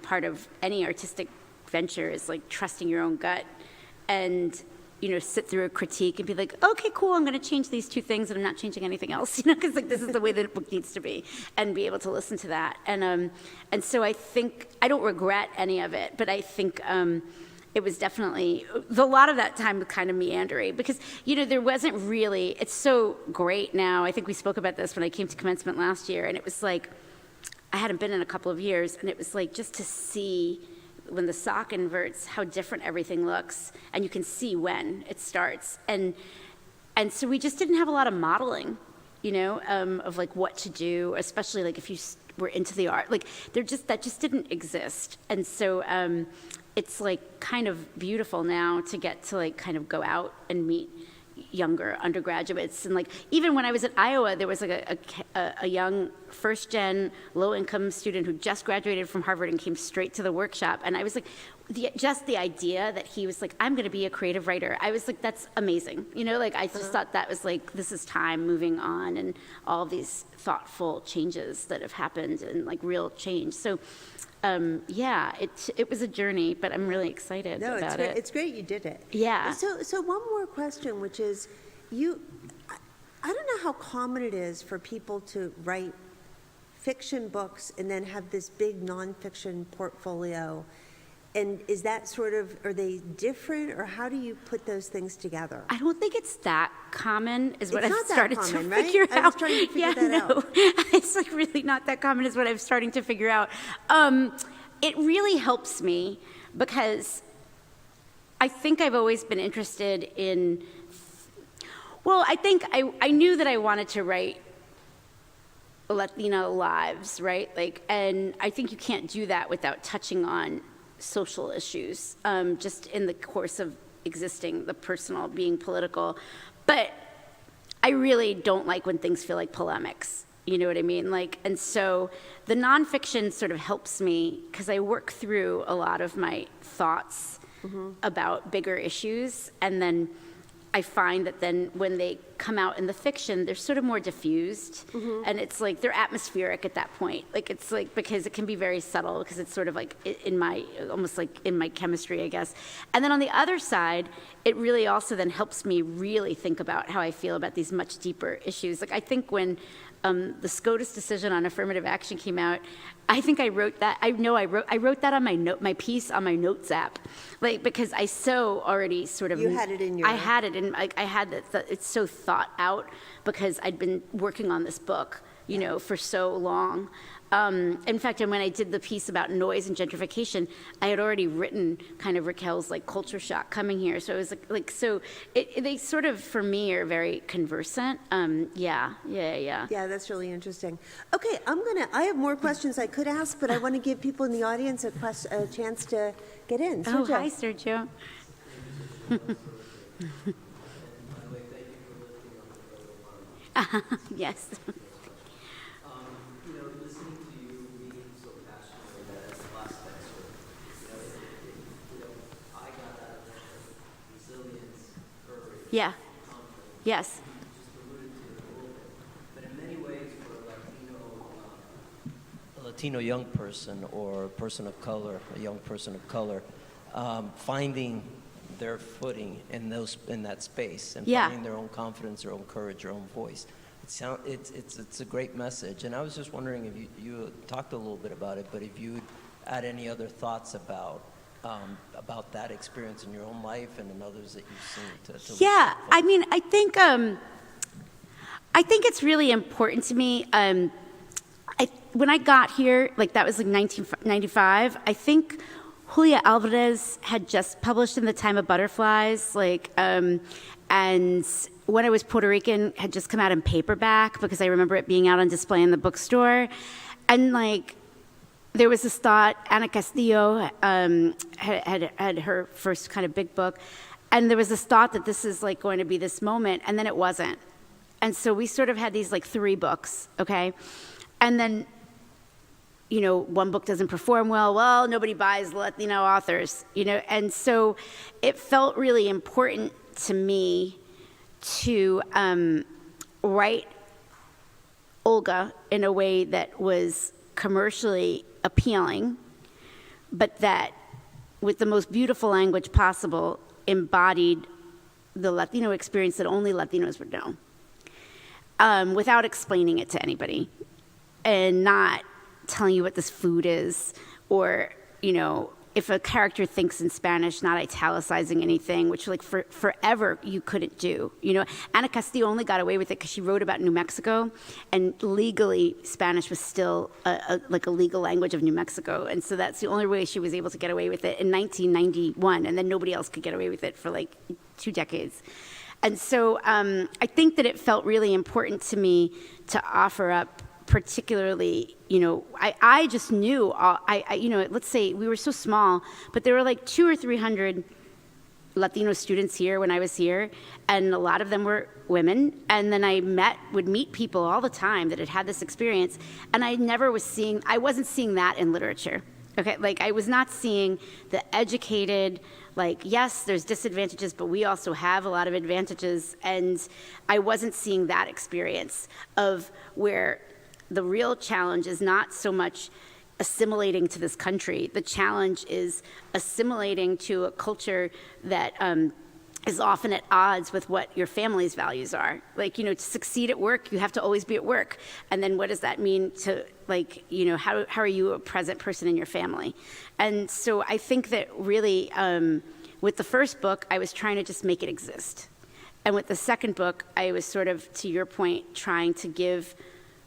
[SPEAKER 3] part of any artistic venture is trusting your own gut and, sit through a critique and be like, okay, cool, I'm going to change these 2 things and I'm not changing anything else, because this is the way that a book needs to be, and be able to listen to that. And so I think, I don't regret any of it, but I think it was definitely, a lot of that time was kind of meandering, because, there wasn't really, it's so great now. I think we spoke about this when I came to commencement last year, and it was I hadn't been in a couple of years, and it was just to see when the sock inverts, how different everything looks, and you can see when it starts. And so we just didn't have a lot of modeling, of what to do, especially if you were into the art. That just didn't exist. And so it's kind of beautiful now to get to kind of go out and meet younger undergraduates. And even when I was at Iowa, there was a young first-gen low-income student who just graduated from Harvard and came straight to the workshop. And I was like, just the idea that he was like, I'm going to be a creative writer. I was like, that's amazing. I just thought that was this is time moving on, and all these thoughtful changes that have happened, and real change. So it was a journey, but I'm really excited about it.
[SPEAKER 2] It's great you did it.
[SPEAKER 3] Yeah.
[SPEAKER 2] So one more question, which is, I don't know how common it is for people to write fiction books and then have this big nonfiction portfolio. And is that sort of, are they different, or how do you put those things together?
[SPEAKER 3] I don't think it's that common, is what
[SPEAKER 2] It's
[SPEAKER 3] I've
[SPEAKER 2] not that
[SPEAKER 3] started
[SPEAKER 2] common,
[SPEAKER 3] to
[SPEAKER 2] right?
[SPEAKER 3] figure
[SPEAKER 2] I
[SPEAKER 3] out.
[SPEAKER 2] was trying to figure that out.
[SPEAKER 3] It's like really not that common, is what I'm starting to figure out. It really helps me because I think I've always been interested in. Well, I think I knew that I wanted to write Latino lives, right? Like, and I think you can't do that without touching on social issues, just in the course of existing, the personal, being political. But I really don't like when things feel like polemics. You know what I mean? Like, and so the nonfiction sort of helps me because I work through a lot of my thoughts about bigger issues, and then I find that then when they come out in the fiction, they're sort of more diffused, and it's like they're atmospheric at that point. Like it's like, because it can be very subtle, because it's sort of like in my, almost like in my chemistry, I guess. And then on the other side, it really also then helps me really think about how I feel about these much deeper issues. Like I think when the SCOTUS decision on affirmative action came out, I think I wrote that. I wrote that on my piece on my notes app, like because I so already sort of.
[SPEAKER 2] You had it in your.
[SPEAKER 3] I had it in. I had that. It's so thought out because I'd been working on this book, you know, for so long. In fact, and when I did the piece about noise and gentrification, I had already written kind of Raquel's like culture shock coming here. So it was so they sort of, for me, are very conversant. Yeah,
[SPEAKER 2] that's really interesting. Okay, I have more questions I could ask, but I want to give people in the audience a chance to get in.
[SPEAKER 3] Oh,
[SPEAKER 2] Sergio.
[SPEAKER 3] hi, Sergio. Yes. Yeah. Yes.
[SPEAKER 4] But in many ways, for a Latino young person or a person of color, a young person of color, finding their footing in that space and finding their own confidence, their own courage, their own voice. It's a great message. And I was just wondering if you talked a little bit about it, but if you had any other thoughts about that experience in your own life and in others that you've seen.
[SPEAKER 3] Yeah, I mean, I think it's really important to me. When I got here, like that was like 1995, I think Julia Alvarez had just published In the Time of Butterflies, like, and When I Was Puerto Rican had just come out in paperback because I remember it being out on display in the bookstore. And like, there was this thought, Ana Castillo had her first kind of big book, and there was this thought that this is like going to be this moment, and then it wasn't. And so we sort of had these like 3 books, okay? And then, you know, one book doesn't perform well, nobody buys Latino authors, you know? And so it felt really important to me to write Olga in a way that was commercially appealing, but that with the most beautiful language possible embodied the Latino experience that only Latinos would know, without explaining it to anybody and not telling you what this food is, or, you know, if a character thinks in Spanish, not italicizing anything, which like forever you couldn't do. You know, Ana Castillo only got away with it because she wrote about New Mexico, and legally Spanish was still like a legal language of New Mexico, and so that's the only way she was able to get away with it in 1991, and then nobody else could get away with it for like 2 decades. And so I think that it felt really important to me to offer up, particularly, you know, I just knew, you know, let's say we were so small, but there were like 200 or 300 Latino students here when I was here, and a lot of them were women. And then I would meet people all the time that had had this experience, and I wasn't seeing that in literature. Okay, like I was not seeing the educated, like, yes, there's disadvantages, but we also have a lot of advantages, and I wasn't seeing that experience of where the real challenge is not so much assimilating to this country. The challenge is assimilating to a culture that is often at odds with what your family's values are. Like, to succeed at work, you have to always be at work. And then what does that mean to, like, how are you a present person in your family? And so I think that really, with the first book, I was trying to just make it exist. And with the second book, I was sort of, to your point, trying to give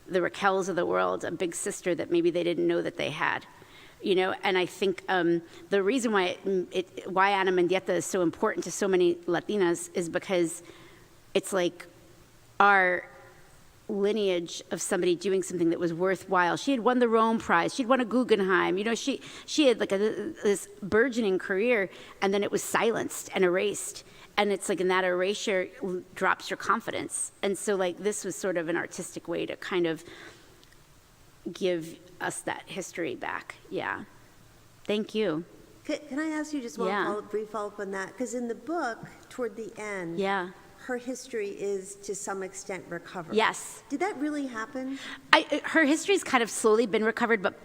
[SPEAKER 3] the Raquels of the world a big sister that maybe they didn't know that they had. And I think the reason why why Ana Mendieta is so important to so many Latinas is because it's like our lineage of somebody doing something that was worthwhile. She had won the Rome Prize. She'd won a Guggenheim. She had like this burgeoning career, and then it was silenced and erased. And it's like in that erasure drops your confidence. And so like this was sort of an artistic way to kind of give us that history back. Yeah. Thank you.
[SPEAKER 2] Can I ask you just one brief follow-up on that? Because in the book, toward the end, her history is to some extent recovered.
[SPEAKER 3] Yes.
[SPEAKER 2] Did that really happen?
[SPEAKER 3] Her history's kind of slowly been recovered, but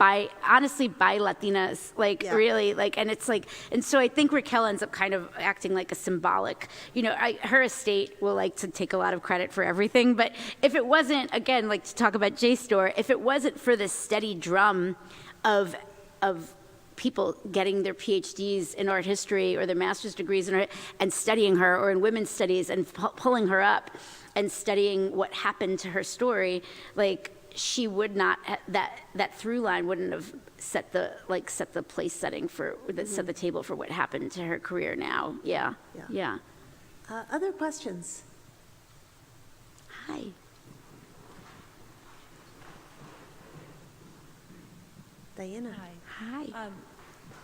[SPEAKER 3] honestly by Latinas, really, and it's like, and so I think Raquel ends up kind of acting like a symbolic, her estate will like to take a lot of credit for everything, but if it wasn't, again, like to talk about JSTOR, if it wasn't for this steady drum of people getting their PhDs in art history or their master's degrees in art and studying her, or in women's studies and pulling her up and studying what happened to her story, like she would not, that through line wouldn't have set the place setting for, set the table for what happened to her career now. Yeah.
[SPEAKER 2] Other questions?
[SPEAKER 3] Hi.
[SPEAKER 2] Diana.
[SPEAKER 3] Hi.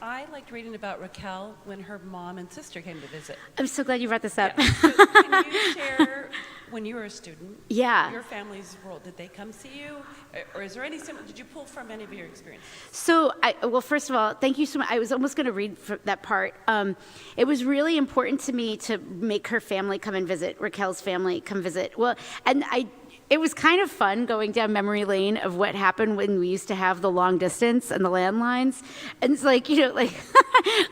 [SPEAKER 5] I liked reading about Raquel when her mom and sister came to visit.
[SPEAKER 3] I'm so glad you brought this up.
[SPEAKER 5] Yeah. So can you share, when you were a student, your family's role? Did they come see you? Or is there any similar, did you pull from any of your experience?
[SPEAKER 3] So, well, first of all, thank you so much. I was almost going to read that part. It was really important to me to make her family come and visit, Raquel's family come visit. Well, and it was kind of fun going down memory lane of what happened when we used to have the long distance and the landlines. And it's like,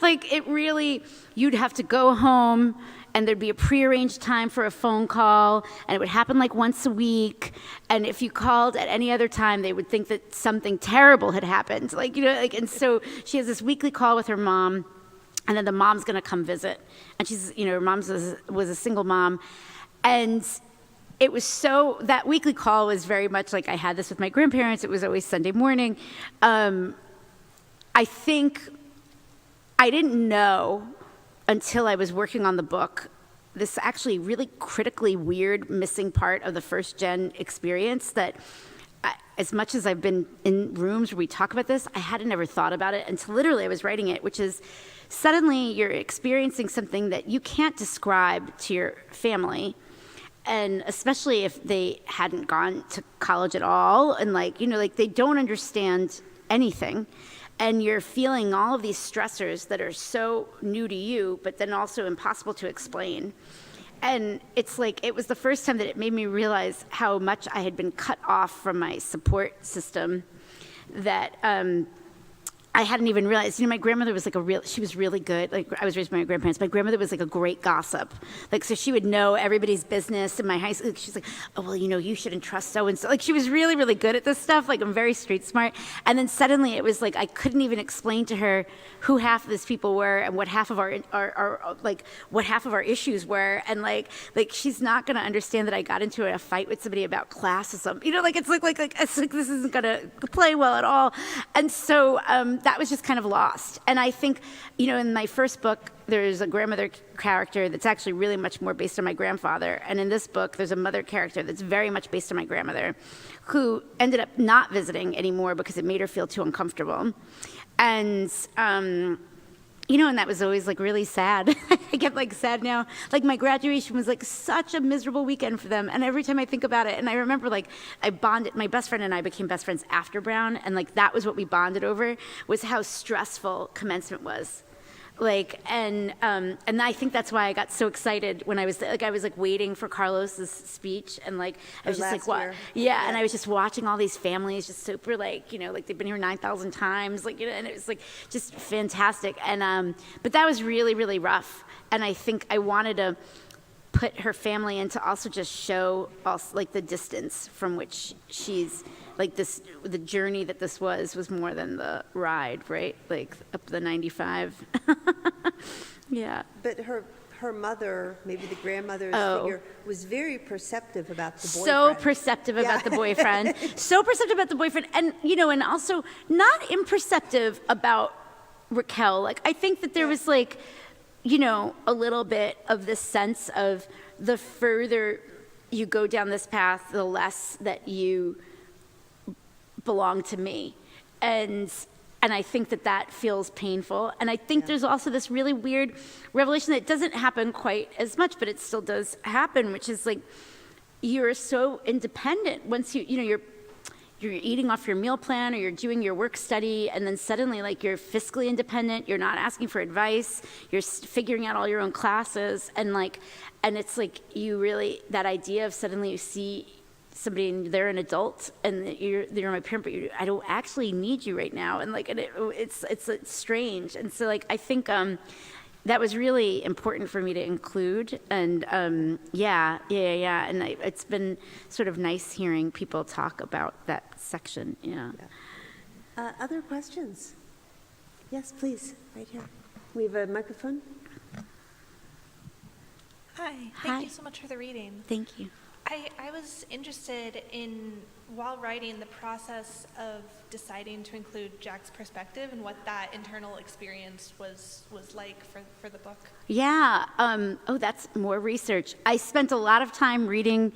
[SPEAKER 3] like it really, you'd have to go home and there'd be a prearranged time for a phone call, and it would happen like once a week. And if you called at any other time, they would think that something terrible had happened. And so she has this weekly call with her mom, and then the mom's gonna come visit. And she's, her mom was a single mom. And it was that weekly call was very much like I had this with my grandparents. It was always Sunday morning. I think I didn't know until I was working on the book, this actually really critically weird missing part of the first gen experience that as much as I've been in rooms where we talk about this, I hadn't ever thought about it until literally I was writing it, which is suddenly you're experiencing something that you can't describe to your family. And especially if they hadn't gone to college at all, and they don't understand anything. And you're feeling all of these stressors that are so new to you, but then also impossible to explain. And it's like, it was the first time that it made me realize how much I had been cut off from my support system, that I hadn't even realized. My grandmother was she was really good. I was raised by my grandparents. My grandmother was like a great gossip. So she would know everybody's business in my high school. She's like, oh, well, you shouldn't trust so-and-so. She was really, really good at this stuff. I'm very street smart. And then suddenly it was like, I couldn't even explain to her who half of these people were and what half of our issues were. And she's not going to understand that I got into a fight with somebody about classism. It's like this isn't going to play well at all. And so, that was just kind of lost. And I think, in my first book, there's a grandmother character that's actually really much more based on my grandfather. And in this book, there's a mother character that's very much based on my grandmother, who ended up not visiting anymore because it made her feel too uncomfortable. And, and that was always really sad. I get sad now. My graduation was such a miserable weekend for them. And every time I think about it, and I remember I bonded, my best friend and I became best friends after Brown. And that was what we bonded over, was how stressful commencement was. Like, and I think that's why I got so excited when I was waiting for Carlos's speech, and like I was just like, what? Yeah, and I was just watching all these families, just super like, you know, like they've been here 9,000 times, like, you know, and it was like just fantastic. And but that was really, really rough, and I think I wanted to put her family in to also just show also like the distance from which she's like this, the journey that this was more than the ride, right? Like up the 95. Yeah.
[SPEAKER 2] But her mother, maybe the grandmother's figure, was very perceptive about the boyfriend.
[SPEAKER 3] So perceptive about the boyfriend. So perceptive about the boyfriend. And, you know, and also not imperceptive about Raquel. Like, I think that there was like, you know, a little bit of this sense of the further you go down this path, the less that you belong to me. And I think that feels painful. And I think there's also this really weird revelation that doesn't happen quite as much, but it still does happen, which is like, you're so independent once you know, you're eating off your meal plan, or you're doing your work study, and then suddenly like you're fiscally independent, you're not asking for advice, you're figuring out all your own classes, and it's like you really, that idea of suddenly you see somebody and they're an adult and they're my parent, but I don't actually need you right now, and like, and it's strange. And so like I think that was really important for me to include. And and it's been sort of nice hearing people talk about that section.
[SPEAKER 2] Other questions? Yes, please, right here. We have a microphone.
[SPEAKER 6] Hi, thank you so much for the reading.
[SPEAKER 3] Thank you.
[SPEAKER 6] I was interested in, while writing, the process of deciding to include Jack's perspective and what that internal experience was like for the book.
[SPEAKER 3] Yeah. That's more research. I spent a lot of time reading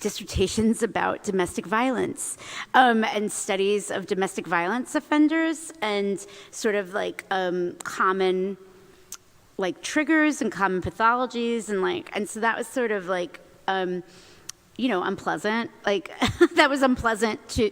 [SPEAKER 3] dissertations about domestic violence and studies of domestic violence offenders, and sort of like common like triggers and common pathologies, and so that was sort of like unpleasant. Like that was unpleasant to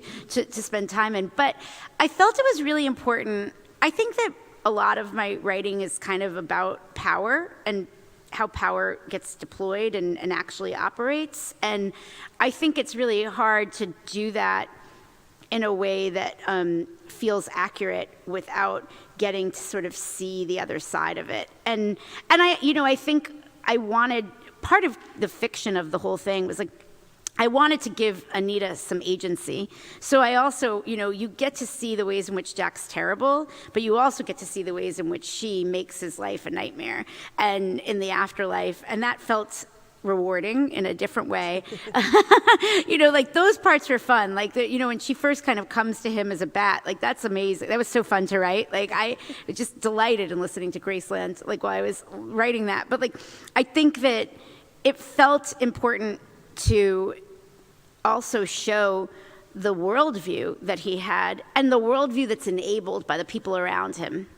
[SPEAKER 3] spend time in. But I felt it was really important. I think that a lot of my writing is kind of about power and how power gets deployed and actually operates. And I think it's really hard to do that in a way that feels accurate without getting to sort of see the other side of it. And I think I wanted, part of the fiction of the whole thing was like, I wanted to give Anita some agency. So I also, you get to see the ways in which Jack's terrible, but you also get to see the ways in which she makes his life a nightmare and in the afterlife. And that felt rewarding in a different way. Like those parts were fun. Like, when she first kind of comes to him as a bat, like that's amazing. That was so fun to write. Like I was just delighted in listening to Graceland, like while I was writing that. But like, I think that it felt important to also show the worldview that he had and the worldview that's enabled by the people around him.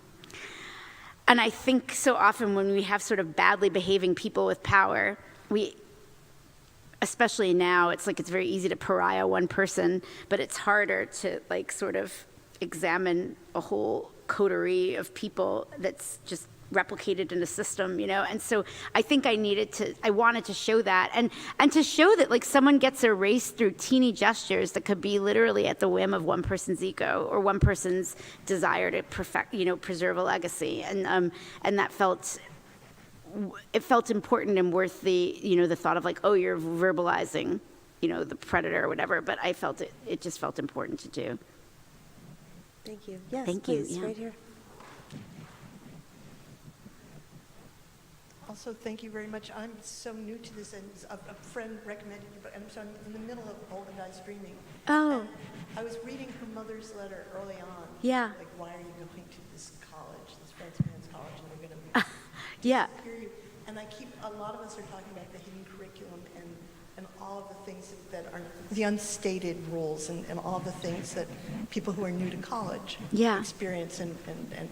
[SPEAKER 3] And I think so often when we have sort of badly behaving people with power, especially now, it's like it's very easy to pariah one person, but it's harder to like sort of examine a whole coterie of people that's just replicated in a system, and so I think I wanted to show that, and to show that like someone gets erased through teeny gestures that could be literally at the whim of one person's ego or one person's desire to preserve a legacy, and that felt important and worth the the thought of like, oh, you're verbalizing the predator or whatever, but I felt it just felt important to do.
[SPEAKER 2] Thank you. Yes,
[SPEAKER 3] thank
[SPEAKER 2] please,
[SPEAKER 3] you.
[SPEAKER 2] Right here.
[SPEAKER 7] Also, thank you very much. I'm so new to this, and a friend recommended you, but I'm in the middle of Olga Dies Dreaming.
[SPEAKER 3] Oh.
[SPEAKER 7] And I was reading her mother's letter early on.
[SPEAKER 3] Yeah.
[SPEAKER 7] Like, why are you going to this college, this fancy man's college, and they're going to
[SPEAKER 3] yeah.
[SPEAKER 7] hear you. And a lot of us are talking about the hidden curriculum and all of the things that are the unstated rules and all the things that people who are new to college experience and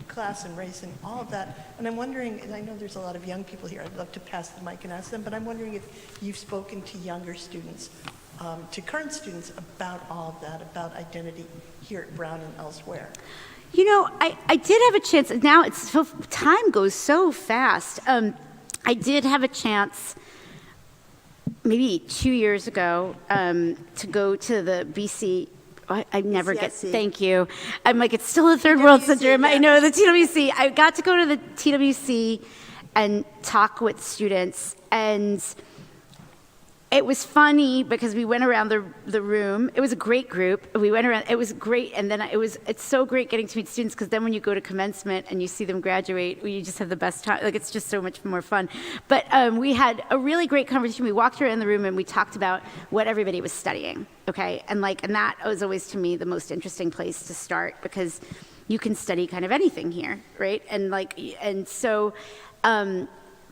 [SPEAKER 7] class and race and all of that. And I'm wondering, and I know there's a lot of young people here, I'd love to pass the mic and ask them, but I'm wondering if you've spoken to younger students, to current students about all of that, about identity here at Brown and elsewhere.
[SPEAKER 3] You know, I did have a chance. Now time goes so fast. I did have a chance maybe 2 years ago to go to the BC. I never get, thank you. I'm like, it's still a third world syndrome. Yeah. I know, the TWC. I got to go to the TWC and talk with students, and it was funny because we went around the room. It was a great group. We went around, it was great, and then it's so great getting to meet students, because then when you go to commencement and you see them graduate, you just have the best time. Like, it's just so much more fun. But we had a really great conversation. We walked around the room and we talked about what everybody was studying, okay? And that was always, to me, the most interesting place to start, because you can study kind of anything here, right? And so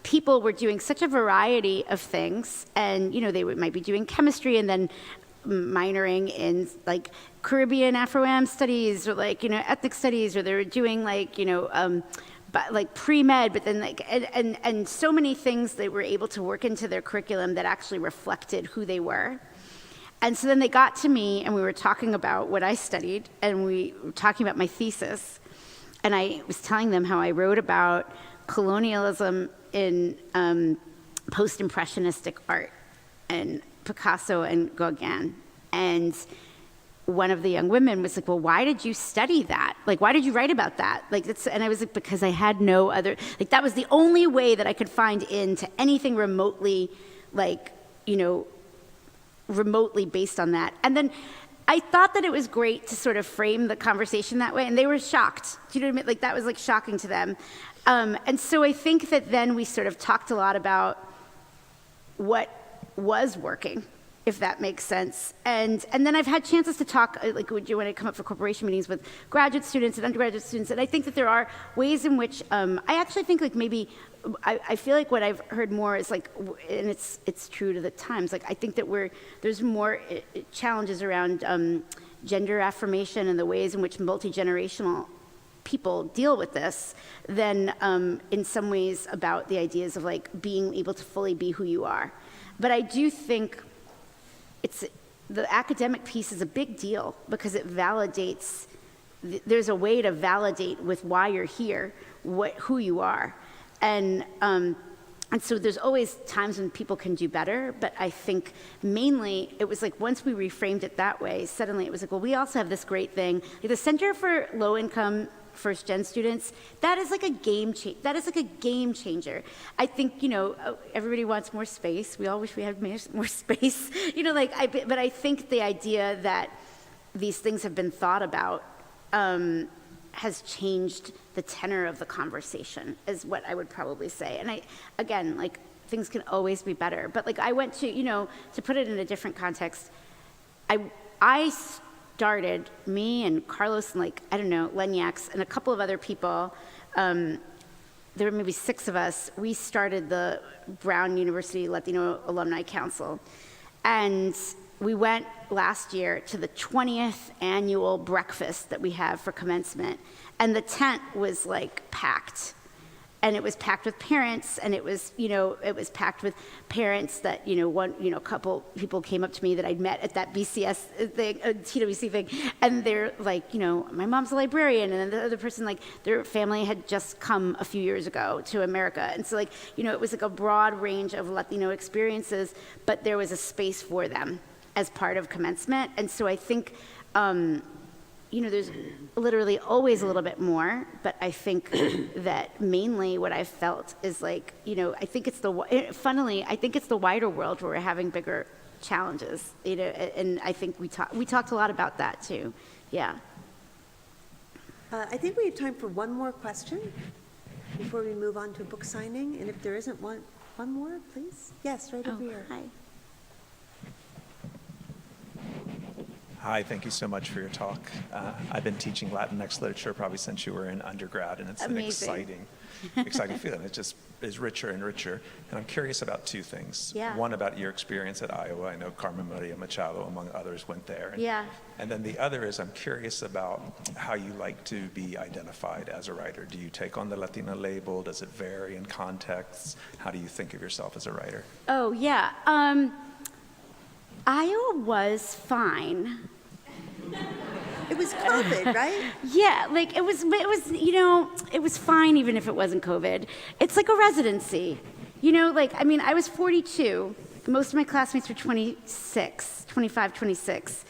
[SPEAKER 3] people were doing such a variety of things, and they might be doing chemistry and then minoring in like Caribbean Afro-Am studies, or ethnic studies, or they were doing pre-med, but then and so many things they were able to work into their curriculum that actually reflected who they were. And so then they got to me, and we were talking about what I studied, and we were talking about my thesis, and I was telling them how I wrote about colonialism in post-impressionistic art, and Picasso and Gauguin. And one of the young women was like, well, why did you study that? Like, why did you write about that? And I was like, because I had no other, that was the only way that I could find into anything remotely, remotely based on that. And then I thought that it was great to sort of frame the conversation that way, and they were shocked. Do you know what I mean? That was shocking to them. And so I think that then we sort of talked a lot about what was working, if that makes sense. And then I've had chances to talk, when I come up for corporation meetings with graduate students and undergraduate students, and I think that there are ways in which, I actually think maybe, I feel like what I've heard more is and it's true to the times, I think that there's more challenges around gender affirmation and the ways in which multi-generational people deal with this than in some ways about the ideas of being able to fully be who you are. But I do think the academic piece is a big deal, because it validates, there's a way to validate with why you're here, who you are. And so there's always times when people can do better, but I think mainly it was once we reframed it that way, suddenly it was well, we also have this great thing. The Center for Low-Income First-Gen Students, that is a game changer. I think, everybody wants more space. We all wish we had more space. But I think the idea that these things have been thought about has changed the tenor of the conversation, is what I would probably say. And things can always be better. But I went to, to put it in a different context, I started, me and Carlos and Lenyax and a couple of other people, there were maybe 6 of us, we started the Brown University Latino Alumni Council. And we went last year to the 20th annual breakfast that we have for commencement. And the tent was packed. And it was packed with parents, and it was packed with parents that, a couple people came up to me that I'd met at that BCS thing, TWC thing, and they're my mom's a librarian, and then the other person, their family had just come a few years ago to America. And so, it was a broad range of Latino experiences, but there was a space for them as part of commencement. And so I think, there's literally always a little bit more, but I think that mainly what I've felt is I think it's I think it's the wider world where we're having bigger challenges, and I think we talked a lot about that too. Yeah.
[SPEAKER 2] I think we have time for one more question before we move on to a book signing, and if there isn't one more, please. Yes, right over here.
[SPEAKER 3] Hi.
[SPEAKER 8] Hi, thank you so much for your talk. I've been teaching Latinx literature probably since you were in undergrad, and it's
[SPEAKER 3] Amazing.
[SPEAKER 8] an exciting feeling. It just is richer and richer. And I'm curious about 2 things.
[SPEAKER 3] Yeah.
[SPEAKER 8] One, about your experience at Iowa. I know Carmen Maria Machado, among others, went there.
[SPEAKER 3] Yeah.
[SPEAKER 8] And then the other is I'm curious about how you like to be identified as a writer. Do you take on the Latina label? Does it vary in contexts? How do you think of yourself as a writer?
[SPEAKER 3] Oh, yeah. Iowa was fine.
[SPEAKER 2] It was COVID, right?
[SPEAKER 3] Yeah, like it was, you know, it was fine even if it wasn't COVID. It's like a residency. You know, like, I mean, I was 42. Most of my classmates were 26, 25, 26.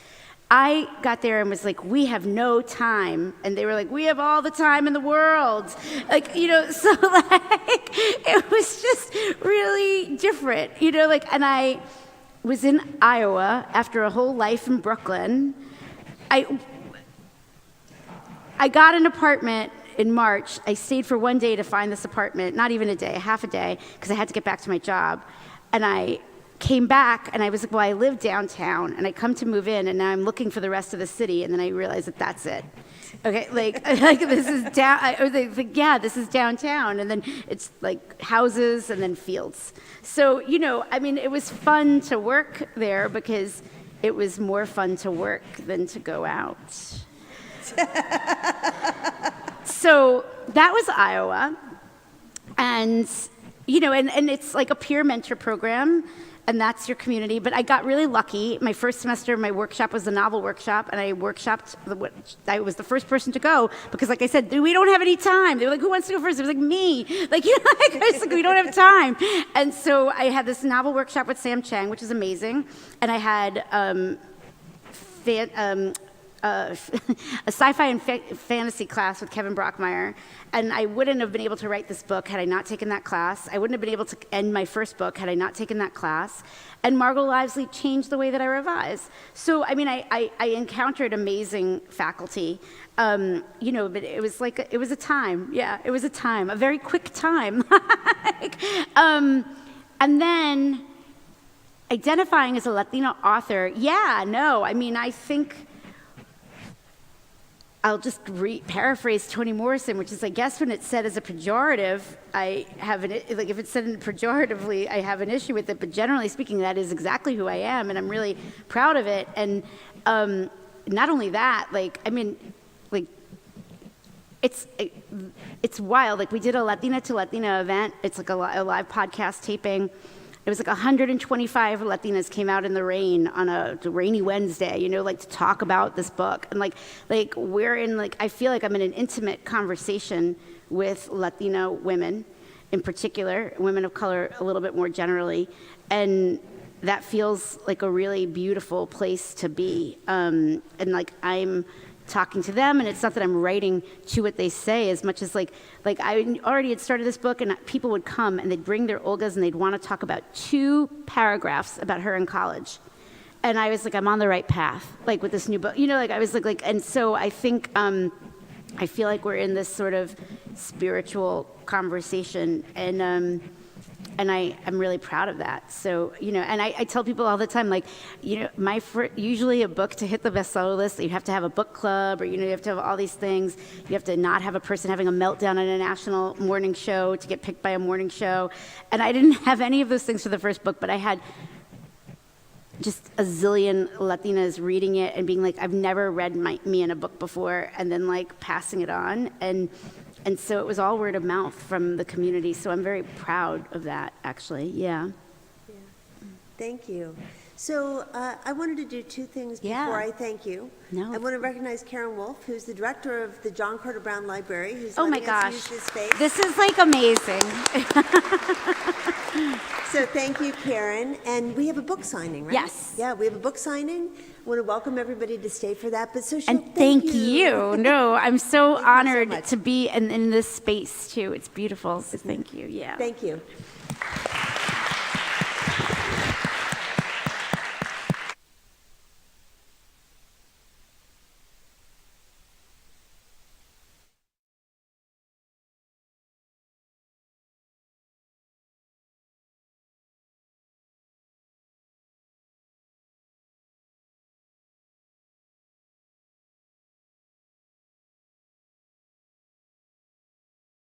[SPEAKER 3] I got there and was like, we have no time. And they were like, we have all the time in the world. Like, you know, so like, it was just really different, you know, like, and I was in Iowa after a whole life in Brooklyn. I got an apartment in March. I stayed for one day to find this apartment, not even a day, half a day, because I had to get back to my job. And I came back and I was like, well, I live downtown and I come to move in and now I'm looking for the rest of the city, and then I realized that that's it. Okay, like this is down, I was like, yeah, this is downtown, and then it's like houses and then fields. So, you know, I mean, it was fun to work there because it was more fun to work than to go out. So that was Iowa, and, you know, and it's like a peer mentor program, and that's your community. But I got really lucky. My first semester, my workshop was a novel workshop, and I workshopped, I was the first person to go, because like I said, we don't have any time. They were like, who wants to go first? It was like, me. Like, you know, like, I was like, we don't have time. And so I had this novel workshop with Sam Chang, which is amazing. And I had a sci-fi and fantasy class with Kevin Brockmeyer, and I wouldn't have been able to write this book had I not taken that class. I wouldn't have been able to end my first book had I not taken that class. And Margot Livesley changed the way that I revise. So, I mean, I encountered amazing faculty, you know, but it was like, it was a time. Yeah, it was a time, a very quick time. And then identifying as a Latina author, yeah, no, I mean, I think, I'll just paraphrase Toni Morrison, which is, I guess, when it's said as a pejorative, I have like if it's said pejoratively, I have an issue with it. But generally speaking, that is exactly who I am, and I'm really proud of it. And not only that, like, I mean, like, it's wild. Like, we did a Latina to Latina event. It's like a live podcast taping. It was like 125 Latinas came out in the rain on a rainy Wednesday, you know, like to talk about this book. And like we're in, like, I feel like I'm in an intimate conversation with Latina women in particular, women of color a little bit more generally. And that feels like a really beautiful place to be. And like, I'm talking to them, and it's not that I'm writing to what they say as much as like I already had started this book, and people would come and they'd bring their Olgas and they'd want to talk about 2 paragraphs about her in college. And I was like, I'm on the right path, like with this new book, you know, like I was like, and so I think, I feel like we're in this sort of spiritual conversation, and I'm really proud of that. So, you know, and I tell people all the time, like, you know, usually a book to hit the bestseller list, you have to have a book club, or, you know, you have to have all these things. You have to not have a person having a meltdown on a national morning show to get picked by a morning show. And I didn't have any of those things for the first book, but I had just a zillion Latinas reading it and being like, I've never read me in a book before, and then like passing it on. And so it was all word of mouth from the community. So I'm very proud of that, actually. Yeah.
[SPEAKER 2] Thank you. So I wanted to do 2 things before I thank you.
[SPEAKER 3] No.
[SPEAKER 2] I want to recognize Karen Wolf, who's the director of the John Carter Brown Library, who's
[SPEAKER 3] oh my
[SPEAKER 2] letting
[SPEAKER 3] gosh,
[SPEAKER 2] us use this space.
[SPEAKER 3] This is like amazing.
[SPEAKER 2] So thank you, Karen. And we have a book signing, right?
[SPEAKER 3] Yes.
[SPEAKER 2] Yeah, we have a book signing. I want to welcome everybody to stay for that. But Xochitl,
[SPEAKER 3] And thank you. No, I'm so honored
[SPEAKER 2] much.
[SPEAKER 3] to be in this space too. It's beautiful. So thank you. Yeah.
[SPEAKER 2] Thank you.